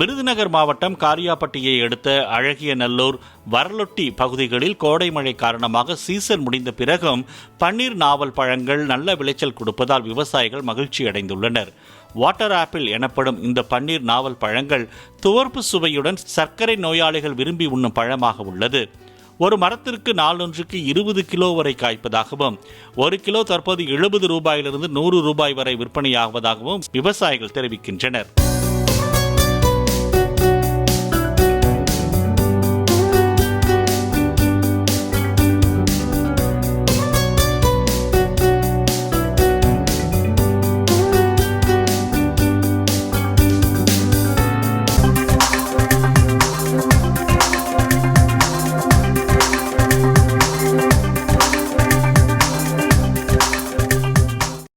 விருதுநகர் மாவட்டம் காரியாபட்டியை அடுத்த அழகியநல்லூர், வரலொட்டி பகுதிகளில் கோடை மழை காரணமாக சீசன் முடிந்த பிறகும் பன்னீர் நாவல் பழங்கள் நல்ல விளைச்சல் கொடுப்பதால் விவசாயிகள் மகிழ்ச்சி அடைந்துள்ளனர். வாட்டர் ஆப்பிள் எனப்படும் இந்த பன்னீர் நாவல் பழங்கள் துவர்ப்பு சுவையுடன் சர்க்கரை நோயாளிகள் விரும்பி உண்ணும் பழமாக உள்ளது. ஒரு மரத்திற்கு நாளொன்றுக்கு 20 கிலோ வரை காய்ப்பதாகவும் 1 கிலோ தற்போது 70 ரூபாயிலிருந்து 100 ரூபாய் வரை விற்பனையாகுவதாகவும் விவசாயிகள் தெரிவிக்கின்றனர்.